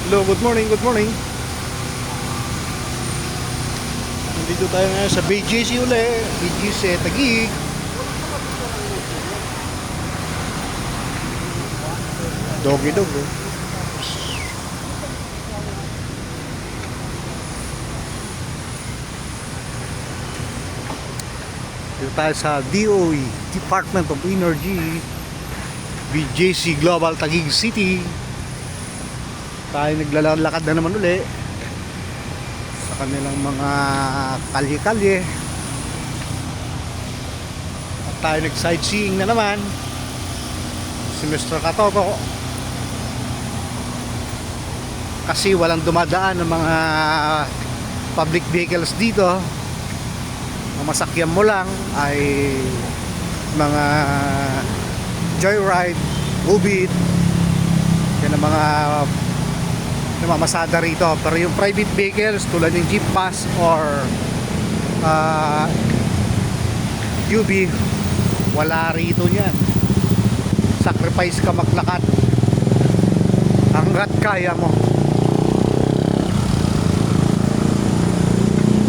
Hello, good morning, good morning. Nandito tayo ngayon sa BGC uli, BGC Taguig. Doggy dog, oh. Dito tayo sa DOE, Department of Energy, BGC Global Taguig City. Tayo naglalakad na naman uli sa kanilang mga kalye-kalye. At tayo nag-sightseeing na naman. Si Mr. Katoto, kasi walang dumadaan ng mga public vehicles dito. Ang masakyan mo lang ay mga joyride, ubit, yan ang mga namamasada rito. Pero yung private vehicles tulad ng Jeep Pass or UB, wala rito yan. Sacrifice ka maglakad hanggat kaya mo.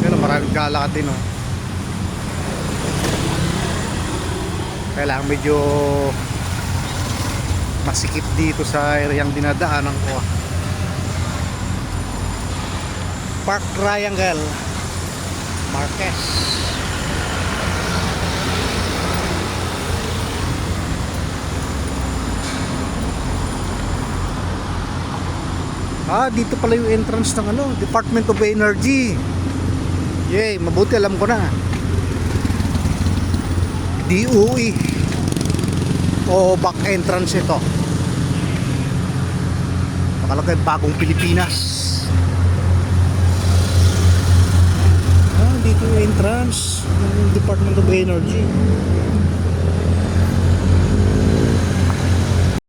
Pero maraming galakad din, oh. Kailangan medyo masikip dito sa areang dinadaanan ko. Park Triangle Marquez. Dito pala yung entrance ng Department of Energy. Yay, mabuti alam ko na. DOE o back entrance ito. Nakalagay Bagong Pilipinas. Dito yung entrance ng Department of Energy.